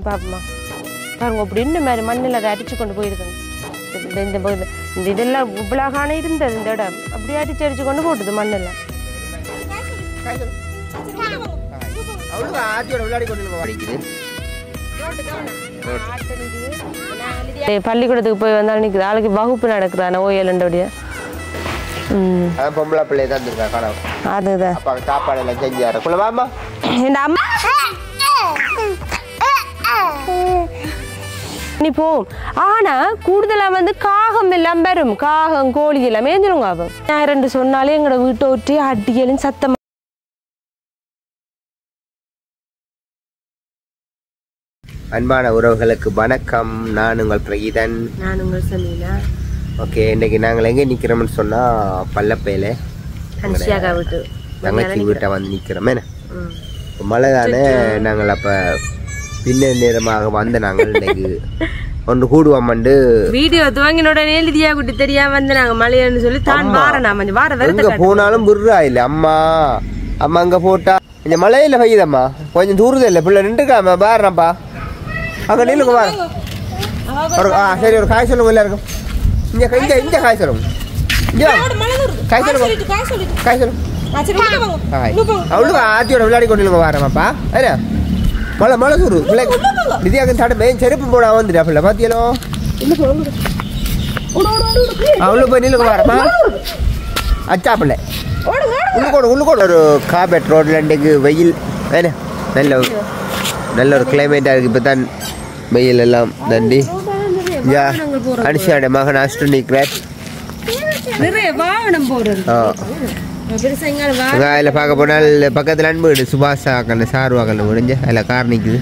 பாப்பமா பாருங்க அப்படி இன்னும் மாதிரி மண்ணில் அதை அடிச்சு கொண்டு போயிருக்கணும். இந்த இதெல்லாம் இவ்வளோகான இருந்தது இந்த இடம் அப்படியே அடிச்சு கொண்டு போட்டுது மண்ணில். பள்ளிக்கூடத்துக்கு போய் வந்தாலும் நிற்குது ஆளுக்கு வகுப்பு நடக்குறான ஓயலண்டோடைய. பொம்பளை பிள்ளை தான் இருக்கா அதுதான் சாப்பாடு எல்லாம் செஞ்சாரு. என் அம்மா போகும். ஆனா கூடுதலா காகம் எல்லாம் வரும். காகம் கோழி எல்லாம் மேஞ்சிருங்க. அவன் ஞாயிறு சொன்னாலே எங்களோட வீட்டை ஒட்டி அடியலும் சத்தம். அன்பான உறவுகளுக்கு வணக்கம். நான் உங்கள் பிரகீதன். நான் உங்கள் சமீனா. ஓகே, இன்னைக்கு நாங்கள் எங்கே நிற்கிறோம்னு சொன்னால் பல்லப்பையில் தங்கச்சி வீட்டை வந்து நிற்கிறோம். என்ன மழை தானே, நாங்கள் அப்போ பின்ன நேரமாக வந்த நாங்கள் இன்னைக்கு ஒன்று கூடுவோம்ண்டு வீடியோ துவங்கினோட எழுதியா குட்டி தெரியாம வந்து நாங்கள் மழைன்னு சொல்லி தான் வார போனாலும் புர்றா இல்லை. அம்மா அம்மா அங்கே போட்டா இந்த மழையில் பெய்யுதம்மா, கொஞ்சம் தூரது இல்லை. பிள்ளை நின்றுக்காம பாருப்பா அங்கே நில்லுங்க வா. சரி, ஒரு காய் சொல்லுங்க எல்லாருக்கும். இங்கே இங்கே காய் சொல்லுங்க. இங்கே காய் சொல்லுங்க, காய் சொல்லுங்க. அவ்வளோ ஆத்தியோட விளையாடி கொண்டு வரமாப்பா. என்ன மழை மழை தூரு பிள்ளை நிதியாக தடமே செருப்பு போட வந்துட்டா பிள்ளை பாத்தியலோ. அவ்வளோ போய் நில்லுங்க வரமா அச்சா பிள்ளை உள்ளுக்கோடு ஒரு காபெட் ரோட்ல இன்றைக்கு வெயில். என்ன நல்ல ஒரு கிளைமேட்டாக இருக்குது. இப்போ தான் வெயில் எல்லாம் நன்றி. அனுஷியோட மகன் அஷ்டு நிற்கிறார். அதில் பார்க்க போனால் பக்கத்தில் அன்பு வீடு சுபாஷா கண்ணு சாருவாக்கண்ணு முடிஞ்ச அதில் கார் நிற்குது.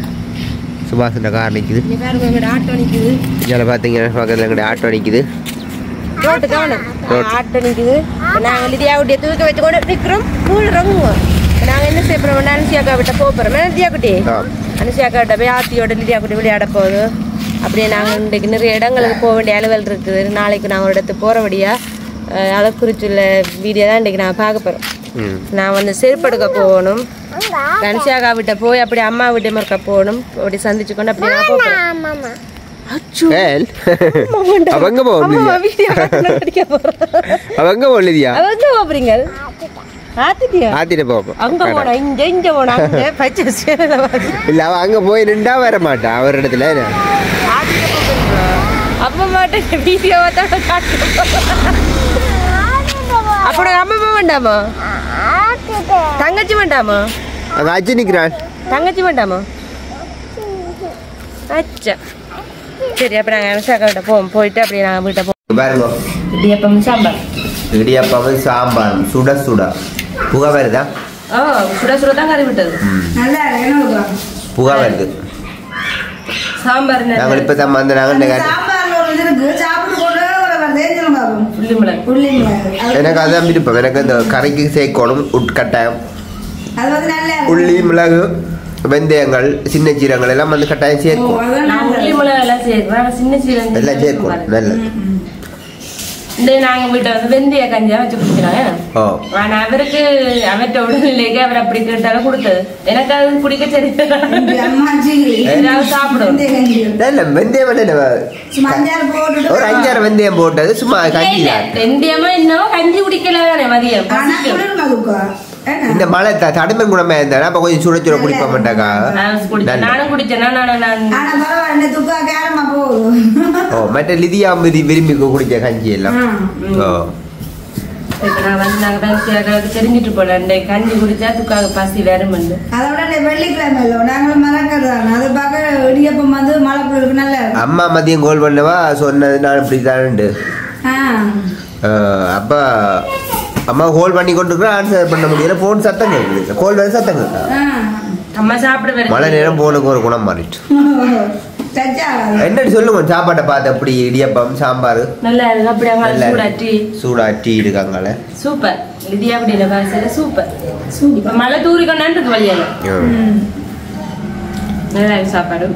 சுபாஷோட கார் நிற்குது. இதில் பார்த்தீங்கன்னா பக்கத்தில் எங்களுடைய ஆட்டோ நிற்குது. ஆட்டோ நிற்குது. நாங்கள் லிதியாவுடைய தூக்கி வச்சு கொண்டு நிற்கிறோம். நாங்கள் என்ன செய்ய போகிறோம், அனுஷியாக்கா விட்ட போகிறோம். லிதியா குட்டி அனுஷியாக்கா விட்ட போய் ஆத்தியோட லிதியா குட்டி விளையாட போகுது. அப்படியே நாங்கள் இன்றைக்கு நிறைய இடங்களுக்கு போக வேண்டிய அலுவல் இருக்குது. நாளைக்கு நாங்கள் ஒரு இடத்துக்கு போகிறபடியாக அதை குறிச்சுள்ள வீடியோ தான் இன்றைக்கி நான் பார்க்க போகிறோம். நான் வந்து செருப்படுக்க போகணும். அனுஷியாக்கா விட்ட போய் அப்படி அம்மா வீட்டை மறுக்க போகணும். அப்படி சந்திச்சு கொண்டு அப்படி நான் போகிறேன். அங்க போய் நின்றா வர மாட்டா அவர் இடத்துல. அப்ப மாட்டேன் வீடியோவை தான் அப்படி அம்மா வேண்டாமா, தங்கச்சி வேண்டாமா, அஜி நிக்கிறான் தங்கச்சி வேண்டாமா. அச்சா சரி, அப்ப நாங்க அனுஷாக்கா கிட்ட போயிட்டு அப்படியே நாங்க வீட்டை பாருங்க. இடியப்பம் சாம்பார், இடியப்பம் சாம்பார் சுட சுட புகை வருதா? சுட சுட தான் கறி விட்டது. புகை வருது. சாம்பார் நாங்கள் இப்போ தான் வந்து நாங்கள் எனக்கு அதான் விருப்பம். எனக்கு அந்த கறிக்கு சேர்க்கணும் உட்கட்டாயம். உள்ளி மிளகு வெந்தயங்கள் சின்ன சீரகங்கள் எல்லாம் வந்து கட்டாயம் சேர்க்கும். எல்லாம் சேர்க்கணும் நல்லது. நாங்க வீட்டை வந்து வெந்தய கஞ்சா வச்சு குடிக்கிறோம். ஆனா அவருக்கு அவற்ற உடல்நிலைக்கு அவர் அப்படி கேட்டாலும் கொடுத்தது. எனக்கு அது குடிக்க சரி சாப்பிடும். வெந்தயம் ஒரு 5-6 வெந்தயம் போட்டது சும்மா கஞ்சி. வெந்தயமா என்னவோ கஞ்சி குடிக்கல தானே மதியம். இந்த மழை தடுமை குணமா இருந்தா அப்ப கொஞ்சம் சுட சுட குடிப்ப மாட்டாக்கா. நானும் குடிச்சேன். மற்ற லிதியா விரும்பி குடிச்ச கஞ்சி எல்லாம் தெரிஞ்சிட்டு போனேன். கஞ்சி குடிச்சா துக்காக பசி வேறும். அதோட வெள்ளிக்கிழமை நாங்களும் இடியப்பம் வந்து மழை நல்ல அம்மா மதியம் கோல் பண்ணவா சொன்னது நான் இப்படிதான். அப்ப அம்மா கோல் பண்ணி கொண்டு ஆன்சர் பண்ண முடியல. போன் சத்தம் கேட்குது, கோல் வேறு சத்தம் கேட்குது. அம்மா சாப்பிட மழை நேரம் போனுக்கு ஒரு குணம் மாறிட்டு. என்னன்னு சொல்லுங்க சாப்பாட்டை பார்த்து. அப்படி இடியப்பம் சாம்பார் சூடாட்டி இருக்காங்களே சூப்பர். லிதியா அப்படி சூப்பர். இப்ப மழை தூரி கொண்டாண்டு வழியால நல்லா சாப்பாடு.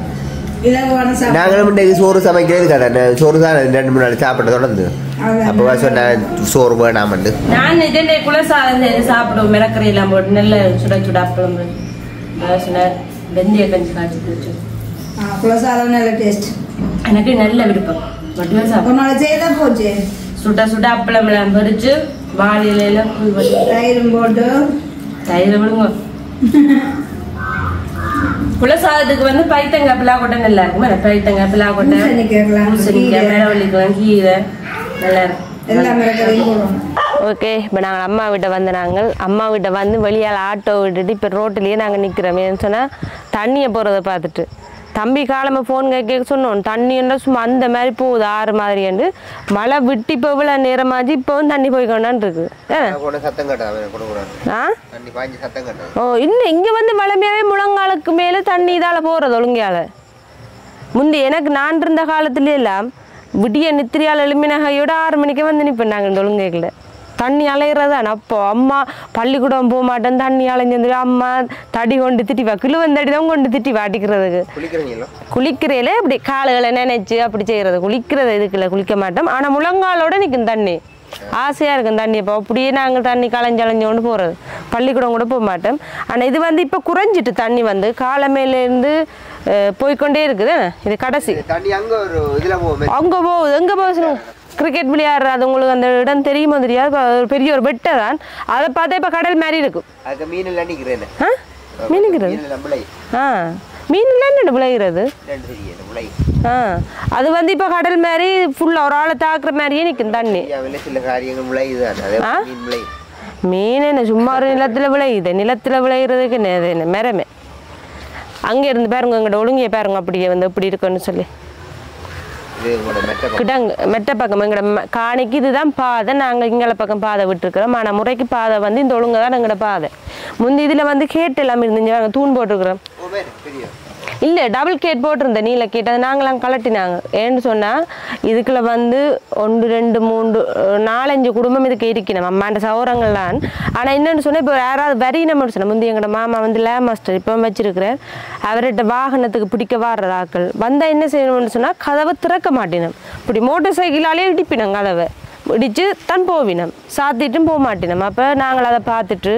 நாங்களும் இன்றைக்கு சோறு சமைக்கிறது கடை சோறு தான் 2-3 நாள் சாப்பிட தொடர்ந்து. அப்போ சொன்ன சோறு வேணாமண்டு நான் இதே குலசாதம் சாப்பிடுவோம். மிளக்கறி எல்லாம் போட்டு நல்ல சுட சுட அப்பளம் வெந்தய கஞ்சி காய்ச்சி குடிச்சோம். குலசாதம் நல்ல டேஸ்ட். எனக்கு நல்ல விருப்பம். மட்டுமே சாப்பிடும். உன்னோட செய்தா போச்சு. சுட சுட அப்பளம் எல்லாம் பறிச்சு வாழையில தயிரும் போட்டு தயிர் விடுங்க. குலசாதத்துக்கு வந்து பைத்தங்காய் பிளாக்கொட்டை நல்லா இருக்கும். பைத்தங்காய் பிளாக்கொட்டை முசனிக்காய் மேலவள்ளிக்காய் கீரை நல்லா இருக்கும். ஓகே, இப்போ நாங்கள் அம்மா வீட்டை வந்து அம்மா வீட்டை வந்து வெளியால் ஆட்டோ விட்டுட்டு இப்போ ரோட்டிலேயே நாங்கள் நிற்கிறோம். ஏன்னு சொன்னால் தண்ணியை போகிறத பார்த்துட்டு தம்பி காலமாக ஃபோன் கேட்க சொன்னோம். தண்ணின்னா சும்மா அந்த மாதிரி போகுது ஆறு மாதிரியாண்டு. மழை விட்டு இப்போ இவ்வளோ நேரமாச்சு இப்போவும் தண்ணி போய்க்கொண்டான் இருக்கு. ஓ இல்லை, இங்கே வந்து வளமையாகவே முழங்காலுக்கு மேலே தண்ணி இதால் போகிறது ஒழுங்கால. முந்தி எனக்கு நான் இருந்த காலத்துல எல்லாம் விடிய நித்திரியால் எழுமினகையோட 6 மணிக்கே வந்து நிற்பேன் நாங்கள் இந்த ஒழுங்கைகளில். தண்ணி அலையிறதான். அப்போ அம்மா பள்ளிக்கூடம் போக மாட்டேன், தண்ணி அலைஞ்சிருந்து அம்மா தடி கொண்டு திட்டிவா, கிழுவந்தடி தான் கொண்டு திட்டிவா அடிக்கிறதுக்கு. குளிக்கிறதுல அப்படி காலுகளை நினைச்சு அப்படி செய்யறது. குளிக்கிறது இதுக்குள்ள குளிக்க மாட்டோம். ஆனால் முழங்காலோட நிற்கும் தண்ணி. ஆசையாக இருக்கும் தண்ணி. இப்போ அப்படியே நாங்கள் தண்ணி களைஞ்சு போகிறது. பள்ளிக்கூடம் கூட போக மாட்டோம். ஆனால் இது வந்து இப்போ குறைஞ்சிட்டு தண்ணி வந்து காலமேலேருந்து போய்கொண்டே இருக்குது. இது கடைசி அங்கே போகுது. எங்கே போகுது? கிரிக்கெட் விளையாடுற அது உங்களுக்கு அந்த இடம் தெரியுமோ தெரியாது. பெரிய ஒரு பெட்டை தான். அதை பார்த்தா இப்போ கடல் மாதிரி இருக்கும். மீனுங்கிறது மீன்லாம் என்ன விளையிறது? அது வந்து இப்போ கடல் மாதிரி ஃபுல்லாக ஒரு ஆளை தாக்குற மாதிரியே நிற்கும் தண்ணி. மீன் என்ன சும்மா ஒரு நிலத்தில் விளையுது? நிலத்தில் விளையிறதுக்கு மரமே. அங்கே இருந்து பாருங்க, எங்கள்கிட்ட ஒழுங்கிய பாருங்க அப்படியே வந்து எப்படி இருக்குன்னு சொல்லி கிட்டாங்க மெட்ட பக்கம் எங்களோட காணிக்கு இதுதான் பாதை. நாங்கள் இங்கே பக்கம் பாதை விட்டுருக்குறோம். ஆனால் முறைக்கு பாதை வந்து இந்த ஒழுங்கு தான் எங்களோட பாதை. முந்தி இதில் வந்து கேட் எல்லாம் இருந்துச்சு. தூண் போட்டிருக்கிறோம். இல்லை, டபுள் கேட் போட்டிருந்தேன். நீல கேட் அது நாங்களாம் கலட்டினாங்க. ஏன்னு சொன்னால் இதுக்குள்ள வந்து 1 2 3 4 5 குடும்பம் இதுக்கு இருக்கணும் அம்மாண்ட சௌரங்கள்லாம். ஆனால் என்னென்னு சொன்னால் இப்போ யாராவது வரியினம்னு சொன்னால் முந்தி எங்களோட மாமா வந்து லே மாஸ்டர் இப்போ வச்சிருக்கிறேன். அவர்கிட்ட வாகனத்துக்கு பிடிக்க வர்ற ஆக்கள் வந்தால் என்ன செய்யணும்னு சொன்னால் கதவை திறக்க மாட்டினோம். இப்படி மோட்டர் சைக்கிளாலே இடிப்பினோம். கதவை இடித்து தான் போவினோம். சாத்திட்டும் போக மாட்டினோம். அப்போ நாங்கள் அதை பார்த்துட்டு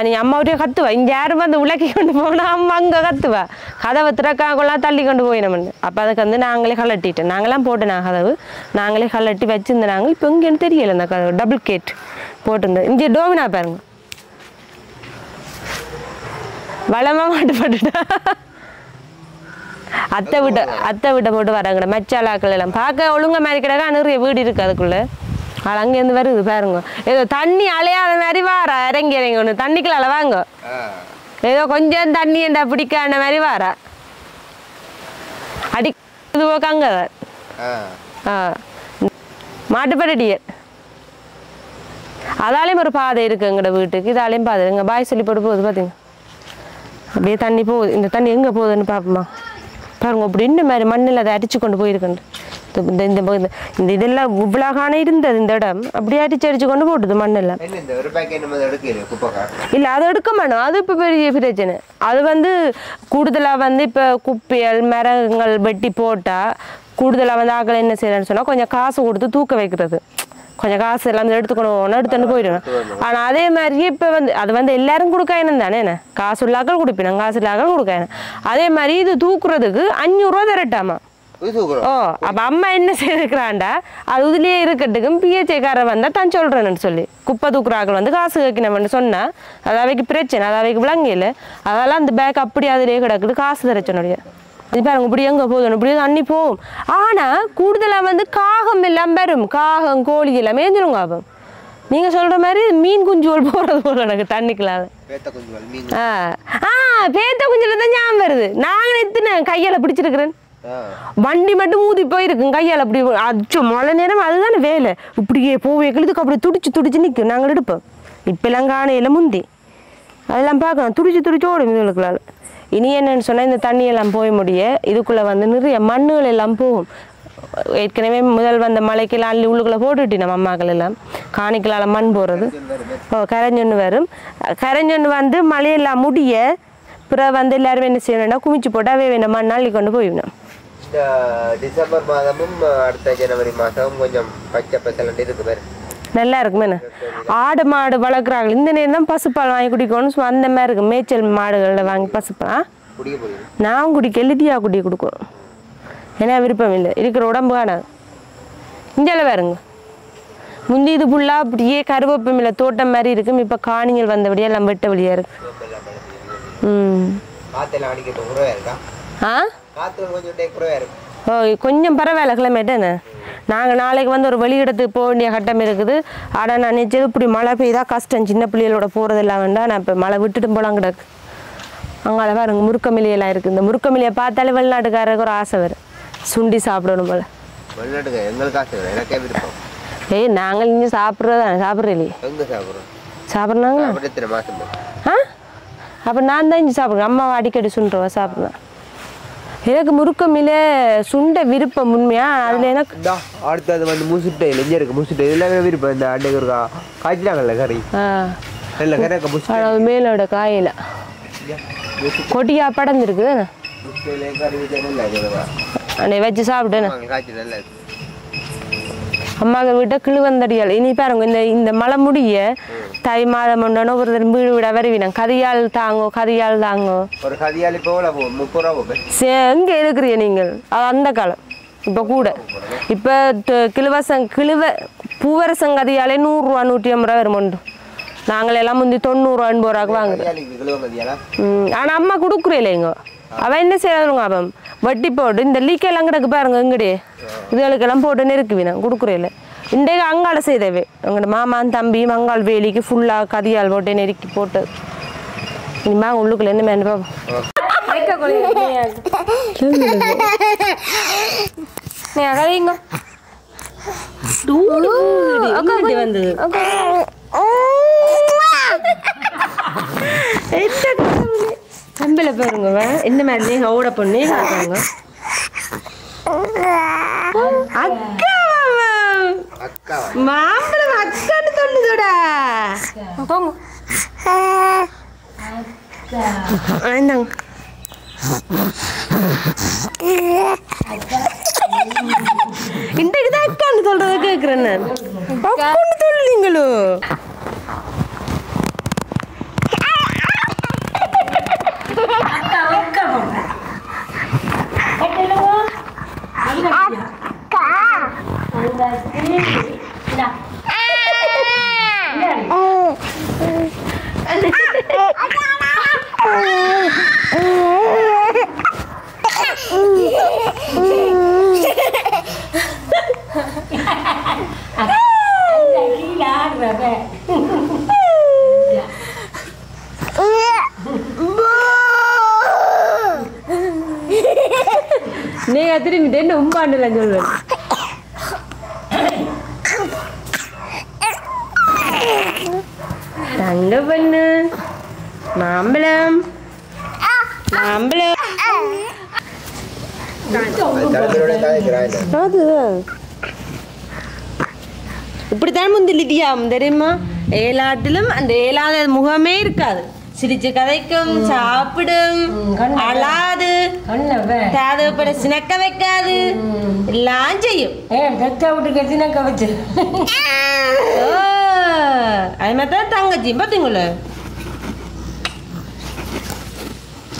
நீ அம்மாவிட்டே கத்துவா. இங்கே யாரும் வந்து உலக்கி கொண்டு போனால் அம்மா அங்கே கத்துவா. கதவை திறக்காங்கலாம் தள்ளி கொண்டு போயினோம்னு. அப்போ அதுக்கு வந்து நாங்களே கலட்டிட்டோம். நாங்களாம் போட்டோம் கதவு. நாங்களே கலட்டி வச்சுருந்தோம். நாங்கள் இப்போ இங்கேன்னு தெரியலை அந்த கதவு டபுள் கேட் போட்டிருந்தோம். இங்கே டோமினா பாருங்க வளமாக மாட்டுப்பட்டுட்டா. அத்தை விட்ட போட்டு வராங்கட மச்சாலாக்கள் எல்லாம் பார்க்க ஒழுங்க மாதிரி கிடக்கா. நிறைய வீடு இருக்குது அதுக்குள்ளே. அது அங்கேருந்து வருது பாருங்க. ஏதோ தண்ணி அலையாத மாதிரி வாரா. இறங்கி ஒன்று தண்ணிக்குள்ள வாங்க. ஏதோ கொஞ்சம் தண்ணி என்ன பிடிக்காத மாதிரி வாரா. அடிக்கிறது போக்காங்க மாட்டுப்படியர். அதாலேயும் ஒரு பாதை இருக்கு எங்களோட வீட்டுக்கு. இதாலேயும் பாதை எங்கள் பாய் சொல்லி போட்டு போகுது பார்த்தீங்க. அப்படியே தண்ணி போகுது. இந்த தண்ணி எங்கே போகுதுன்னு பார்ப்போமா பாருங்க. அப்படி இந்த மாதிரி மண்ணில் அதை அடிச்சு கொண்டு போயிருக்குண்டு. இந்த இதெல்லாம் இவ்வளோகான இருந்தது இந்த இடம். அப்படியே அடிச்சு கொண்டு போட்டுது மண்ணெல்லாம். இல்லை அது எடுக்க மாட்டோம். அது இப்போ பெரிய பிரச்சனை. அது வந்து கூடுதலாக வந்து இப்போ குப்பைகள் மரங்கள் வெட்டி போட்டால் கூடுதலாக வந்து ஆக்கள் என்ன செய்யறேன்னு சொன்னால் கொஞ்சம் காசு கொடுத்து தூக்க வைக்கிறது. கொஞ்சம் காசு எல்லாம் எடுத்துட்டு போயிடுவேன். ஆனால் அதே மாதிரியே இப்போ வந்து அது வந்து எல்லாரும் கொடுக்காயினும் தானே. என்ன காசு உள்ளாக்கள் கொடுப்பினோம், காசு இல்லாக்கள் கொடுக்காயினும். அதே மாதிரி இது தூக்குறதுக்கு 500 ரூபா தரட்டாமா. ஓ அப்போ அம்மா என்ன செய்திருக்கிறான்டா அது இதுலேயே இருக்கட்டுக்கும் பிஹெச்ஏக்காரன் வந்தால் தான் சொல்கிறேன்னு சொல்லி குப்பை தூக்குறாக்கள் வந்து காசு கேட்கணும்னு சொன்னால் அது அவைக்கு பிரச்சனை. அது அவைக்கு விளங்கல. அதெல்லாம் அந்த பேக் அப்படி அதிலே கிடக்குது. காசு தரச்சனுடைய இது பாருங்க. இப்படி எங்கே போதும் இப்படி தண்ணி போகும். ஆனால் கூடுதலாக வந்து காகம் எல்லாம் வரும். காகம் கோழி எல்லாம் மேய்ஞ்சிருங்க. அப்போ நீங்கள் சொல்கிற மாதிரி மீன் குஞ்சுகள் போகிறது போல எனக்கு தண்ணிக்குள்ளால. பேத்த குஞ்சுல தான் ஞாபகம் வருது. நாங்கள் எத்தனை கையால் பிடிச்சிருக்கிறேன். வண்டி மட்டும் ஊதி போயிருக்கும் கையால். அப்படி அச்சோ மழை நேரம் அதுதானே வேலை. இப்படியே போவே கிழதுக்கு அப்படி துடிச்சு நிற்கும். நாங்கள் எடுப்போம். இப்பெல்லாம் காணையில் முந்தி அதெல்லாம் பார்க்கணும். துடிச்சு ஓடும் இதுகளுக்குள்ளால. இனி என்னன்னு சொன்னால் இந்த தண்ணியெல்லாம் போய் முடிய இதுக்குள்ளே வந்து நிறைய மண்ணுகள் எல்லாம் போகும். ஏற்கனவே முதல் வந்த மழைக்கெல்லாம் அள்ளி உள்ளுக்குள்ளே போட்டுட்டு நம்ம அம்மாக்கள் எல்லாம் காணிக்கலால் மண் போடுறது. கரைஞ்சொன்று வரும். கரைஞ்சொன்று வந்து மழையெல்லாம் முடிய பிறகு வந்து எல்லாரும் என்ன செய்யணும்னா குமிச்சு போட்டால் வேணும் மண் அள்ளி கொண்டு போயிடணும். டிசம்பர் மாதமும் அடுத்த ஜனவரி மாதமும் கொஞ்சம் பச்சை பசலண்டு இருக்கு. நல்லா இருக்குமே. ஆடு மாடு வளர்க்குறாங்க. இந்த நேரம் தான் பசுப்பால் வாங்கி குடிக்கணும். அந்த மாதிரி இருக்கு. மேய்ச்சல் மாடுகளில் வாங்கி பசுப்பால் குடிக்க போறீங்க நான் குடிக்க லிதியா குடி கொடுக்கும் ஏன்னா விருப்பம் இல்லை இருக்கிற உடம்பு காணாது இந்தியாவில் வேறுங்க முந்தி இது ஃபுல்லாக அப்படியே கருவேப்பமில்லை தோட்டம் மாதிரி இருக்கும் இப்போ காணிகள் வந்தபடியே எல்லாம் வெட்ட வழியாக இருக்கு ஓ கொஞ்சம் பரவாயில்ல கிளம்பிட்டேன்னு நாங்கள் நாளைக்கு வந்து ஒரு வெளியிடத்துக்கு போக வேண்டிய கட்டம் இருக்குது ஆனால் நான் நினச்சது இப்படி மழை பெய்தா கஷ்டம் சின்ன பிள்ளைகளோட போகிறதெல்லாம் வேண்டாம் நான் இப்போ மழை விட்டுட்டு போகலாம் கிடக்கு அங்கே பாருங்க முருக்கமில்லையெல்லாம் இருக்குது இந்த முருக்கமில்லையை பார்த்தாலே வெளிநாட்டுக்காரருக்கு ஒரு ஆசை வரும் சுண்டி சாப்பிடணும் போல ஏய் நாங்கள் இங்கே சாப்பிட்றதா சாப்பிட்றீங்களே சாப்பிட்றாங்களா அப்போ நான் தான் இங்கே சாப்பிட்றேன் அம்மாவை அடிக்கடி சுண்டுருவா சாப்பிட்றேன் எனக்கு முருக்கமில்லை சுண்ட விருப்பம் உண்மையா அதில் எனக்கு அடுத்தது வந்து முசுட்டை இங்கே இருக்கு முசுட்டை எல்லாமே விருப்பம் இந்த அன்னைக்கு ஒரு காய்ச்சிட்டாங்கல்ல கறி மேலோட காயில கொட்டியா படந்துருக்குது அன்னை வச்சு சாப்பிட்டேன்னு அம்மாங்க வீட்டை கிழுவந்தடியால் இனி பாருங்க இந்த மழை முடிய தை மாதம் ஒன்றோ ஒரு வீடு விட வருவினேன் கதியால் தாங்கோ ஒரு கதியால் இப்போ 30 ரூபா எங்கே இருக்கிறீங்க நீங்கள் அது அந்த காலம் இப்போ கூட இப்போ பூவரசம் கதியாலே 100 ரூபா 150 ரூபா வரும் ஒன்று நாங்களெல்லாம் முந்தி 90 80 ரூபாய்க்கு வாங்குறோம் ஆனால் அம்மா கொடுக்குறீங்களேங்க அவன் என்ன செய்யறாங்க அவன் வட்டி போட்டு இந்த லீக்கெல்லாம் கிடக்கு பாருங்க எங்கடே இதுகளுக்கெல்லாம் போட்டு நெருக்குவினா கொடுக்குறேன் இன்றைக்கு அங்கால செய்தவே எங்களோட மாமான் தம்பியும் அங்காள் வேலிக்கு ஃபுல்லாக கதியால் போட்டு நெருக்கி போட்டு இனிமா உள்ளுக்குள்ள என்ன மேன் வந்தது கம்பில பாருங்க என்ன மாதிரி ஓட பொண்ணு இருக்காங்க அக்கா மாம்பழம் அக்கான்னு சொல்லுதோடா போங்க இன்றைக்குதான் அக்கான்னு சொல்றத கேக்குறேன் நான் அக்கான்னு சொல்லுங்களோ நீங்க திரும்பி என்ன உம்பாண்டுல சொல்லுவேன் தங்க பண்ணு மாம்பழம் மாம்பழம் இப்படித்தான் முந்திலிதியாம் தெரியுமா ஏலாட்டிலும் அந்த ஏலாத முகமே இருக்காது சிரிச்சு கதைக்கும் சாப்பிடும் அழாது தேவைப்பட சினக்க வைக்காது எல்லாம் செய்யும் சினக்க வச்சு அது மாதிரி தங்கச்சி பார்த்தீங்கள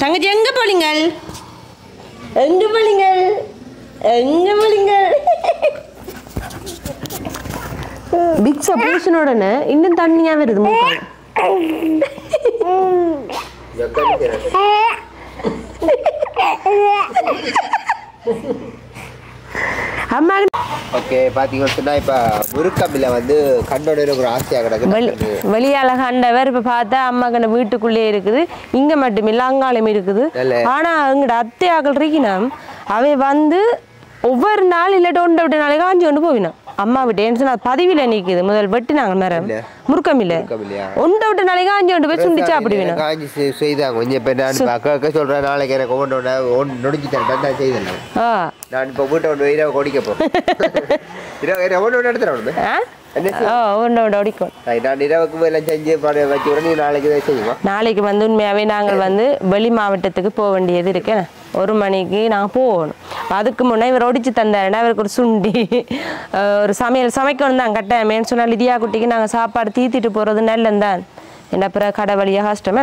தங்கச்சி எங்க போலீங்கள் எங்க போலீங்கள் எங்க போலீங்கள் பிக் சப்போஷனோடனே இன்னும் தண்ணியா வருது மூக்கால அம்மா ஓகே பாத்தீங்கன்னா இப்ப முருக்கம்பில வந்து கண்டோட ஒரு ஆசையா கிடக்கு வெளியால கண்டவர் இப்ப பார்த்தா அம்மா கண்ட வீட்டுக்குள்ளே இருக்குது இங்க மட்டும் இல்ல அங்காலும் இருக்குது ஆனா எங்கட அத்தையாக்கள் இருக்கணும் அவை வந்து ஒவ்வொரு நாள் இல்லாட்டி ஒன்றை நாளைக்கு காஞ்சி கொண்டு போவினோம் அம்மா விட்டு அது பதிவில நிக்குது முதல் வெட்டினாங்க மரம் முருக்கமில்ல ஒன்றை விட்டு நாளைக்கு காஞ்சி கொண்டு போய் சுண்டி சாப்பிடுவேன் காஞ்சி செய்தாங்க கொஞ்சம் பேர் நான் சொல்றேன் நாளைக்கு எனக்கு ஒன்று நொடிஞ்சு தரேன் செய்தேன் நான் இப்போ வீட்டை ஒன்று இரவு கொடிக்க போறேன் ஒன்று எடுத்துறேன் நாளைக்கு வந்து உண்மையாவே நாங்கள் வந்து வெளி மாவட்டத்துக்கு போக வேண்டியது இருக்கு 1 மணிக்கு நாங்கள் போகணும் அதுக்கு முன்னே இவர் ஒடிச்சு தந்தாருன்னா அவருக்கு ஒரு சுண்டி ஒரு சமையல் சமைக்கணும் தான் கட்டாயமேன்னு சொன்னால் லிதியா குட்டிக்கு நாங்கள் சாப்பாடு தீத்திட்டு போகிறது நல்லந்தான் என்ன பிற கடை வழியாக கஷ்டமே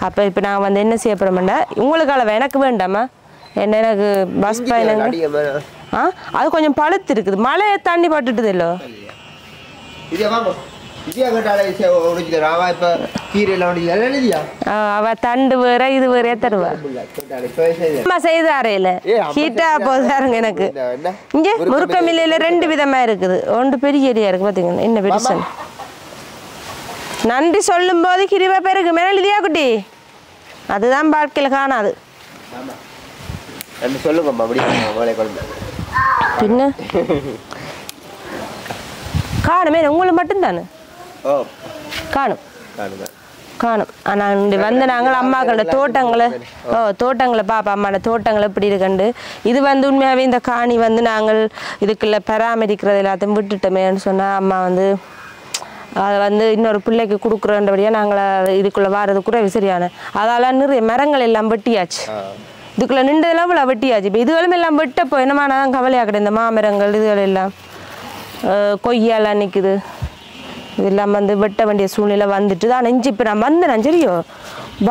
அப்போ இப்போ நான் வந்து என்ன செய்ய போகிறோம்னா உங்களுக்கு அளவு எனக்கு வேண்டாமா என்ன எனக்கு பஸ் பயணம் அது கொஞ்சம் பழுத்து இருக்குது மழை தண்ணி பட்டுட்டுது இல்லோ அவ தண்டு வேற இது வேற தருவா செய்து அறையில ஹீட்டா போதாருங்க எனக்கு இங்க முறுக்க மில்லையில 2 விதமா இருக்குது ஒன்று பெரிய ஏரியா இருக்கு பாத்தீங்கன்னா என்ன பெருசு நன்றி சொல்லும் போது கிருபை பெருக்கு மேலிதியா குட்டி அதுதான் வாழ்க்கையில காணாது பின்ன காணுமே உங்களுக்கு மட்டும்தானே காணும் காணும் ஆனால் வந்து நாங்கள் அம்மாக்களோட தோட்டங்களை பாப்பா அம்மாவோட தோட்டங்கள் எப்படி இருக்குண்டு இது வந்து உண்மையாகவே இந்த காணி வந்து நாங்கள் இதுக்குள்ள பராமரிக்கிறது எல்லாத்தையும் விட்டுட்டோமேன்னு சொன்னால் அம்மா வந்து அதை வந்து இன்னொரு பிள்ளைக்கு கொடுக்குறோன்றபடியாக நாங்கள் இதுக்குள்ளே வாரது கூட சரியான அதால் நிறைய மரங்கள் எல்லாம் வெட்டியாச்சு இதுக்குள்ளே நின்றதெல்லாம் இவ்வளோ வெட்டியாச்சு இப்போ இதுகளும் எல்லாம் வெட்டப்போ என்னமானாதான் கவலையாக கிடையாது இந்த மாமரங்கள் இதுகள் எல்லாம் கொய்யாலாம் நிற்குது இதெல்லாம் வந்து வெட்ட வேண்டிய சூழ்நிலை வந்துட்டு தான் நெஞ்சு இப்போ நான் வந்தேன் சரியோ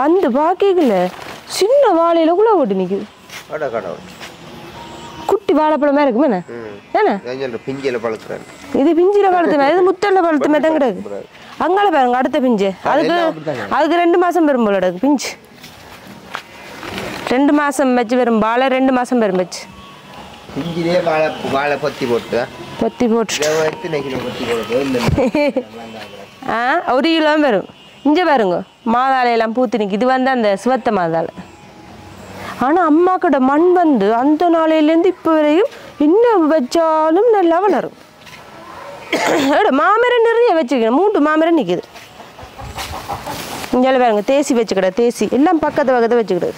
வந்து பார்க்கல சின்ன வாழையில கூட ஓட்டு நிற்குது குட்டி வாழைப்பழமா இருக்குமே என்ன இது பிஞ்சில பழுத்துமே இது முத்தல்ல பழுத்துமே தான் கிடையாது அங்கால பாருங்க அடுத்த பிஞ்சு அதுக்கு 2 மாசம் வரும் போல கிடக்கு பிஞ்சு 2 மாசம் வச்சு வரும் வாழை 2 மாசம் வரும் வச்சு பொத்தி போட்டு 1 கிலோ வரும் இங்கே பாருங்க மாதாளையெல்லாம் பூத்து நிற்கும் இது வந்து அந்த சிவத்த மாதாளை ஆனால் அம்மாக்கோட மண் வந்து அந்த நாளையிலேருந்து இப்போ வரையும் இன்னும் வச்சாலும் நல்லா வளரும் மாமரம் நிறைய வச்சுக்கணும் 3 மாமரம் நிற்கிது இங்கே பாருங்க தேசி வச்சுக்கிட தேசி எல்லாம் பக்கத்து வச்சுக்கிடு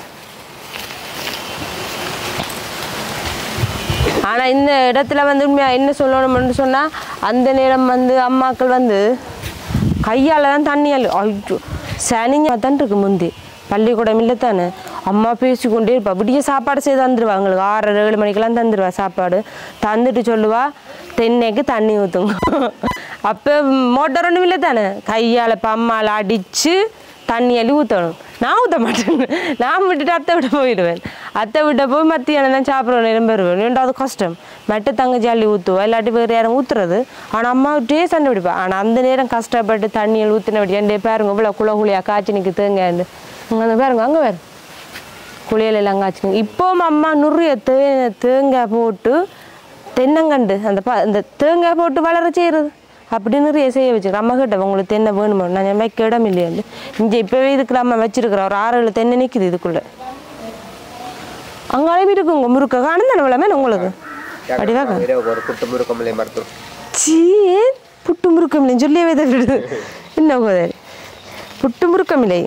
ஆனால் இந்த இடத்துல வந்து உண்மையாக என்ன சொல்லணும்னு சொன்னால் அந்த நேரம் வந்து அம்மாக்கள் வந்து கையால் தான் தண்ணியால் ஐயோ சனிங்க தான் இருக்கு முந்தி பள்ளிக்கூடம் இல்லை தானே அம்மா பேசிக்கொண்டே இருப்பா அப்படியே சாப்பாடு செய்து தந்துடுவா எங்களுக்கு 6-7 மணிக்கெல்லாம் தந்துடுவா சாப்பாடு தந்துட்டு சொல்லுவா தென்னைக்கு தண்ணி ஊற்றுங்க அப்போ மோட்டர் ஒன்றும் இல்லை தானே கையால் இப்போ அம்மாவில் அடித்து தண்ணி அள்ளி ஊற்றணும் நான் ஊற்ற மாட்டேன் நான் விட்டுட்டு அத்தை விட்ட போயிடுவேன் அத்தை விட்ட போய் மத்தியானம் தான் சாப்பிட்ற நேரம் பெறுவேன் ரெண்டாவது கஷ்டம் மெட்ட தங்கச்சி அள்ளி ஊற்றுவா இல்லாட்டி வேறு யாரும் ஊற்றுறது ஆனால் அம்மா விட்டே சண்டை பிடிப்பா ஆனால் அந்த நேரம் கஷ்டப்பட்டு தண்ணியில் ஊற்றினபடி என் பாருங்க இவ்வளோ குளியாக காய்ச்சி நிற்க தேங்காண்டு அங்கே பாருங்க அங்கே வேறு குளியலெல்லாம் காய்ச்சிங்க இப்போவும் அம்மா நிறைய தேங்காய் போட்டு தென்னங்கண்டு அந்த தேங்காய் போட்டு வளர செய்கிறது அப்படி நிறைய செய்ய வச்சுக்கிறேன் அம்மா கிட்ட உங்களுக்கு தென்னை வேணுமா நான் வைக்க இடம் இல்லையா இங்கே இப்போவே இதுக்குள்ள அம்மா வச்சிருக்கிறேன் ஒரு 6-7 தென்னை நிற்குது இதுக்குள்ளே அங்காலே இருக்குங்க முறுக்க காணும் தானே விளாமே உங்களுக்கு அப்படிவாங்க புட்டு முறுக்கமில்லைன்னு சொல்லியவே தவிடுது என்ன போதாரு புட்டு முறுக்கமில்லை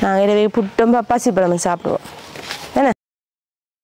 நாங்கள் இரவே புட்டும் பப்பாசி பழமும் சாப்பிடுவோம்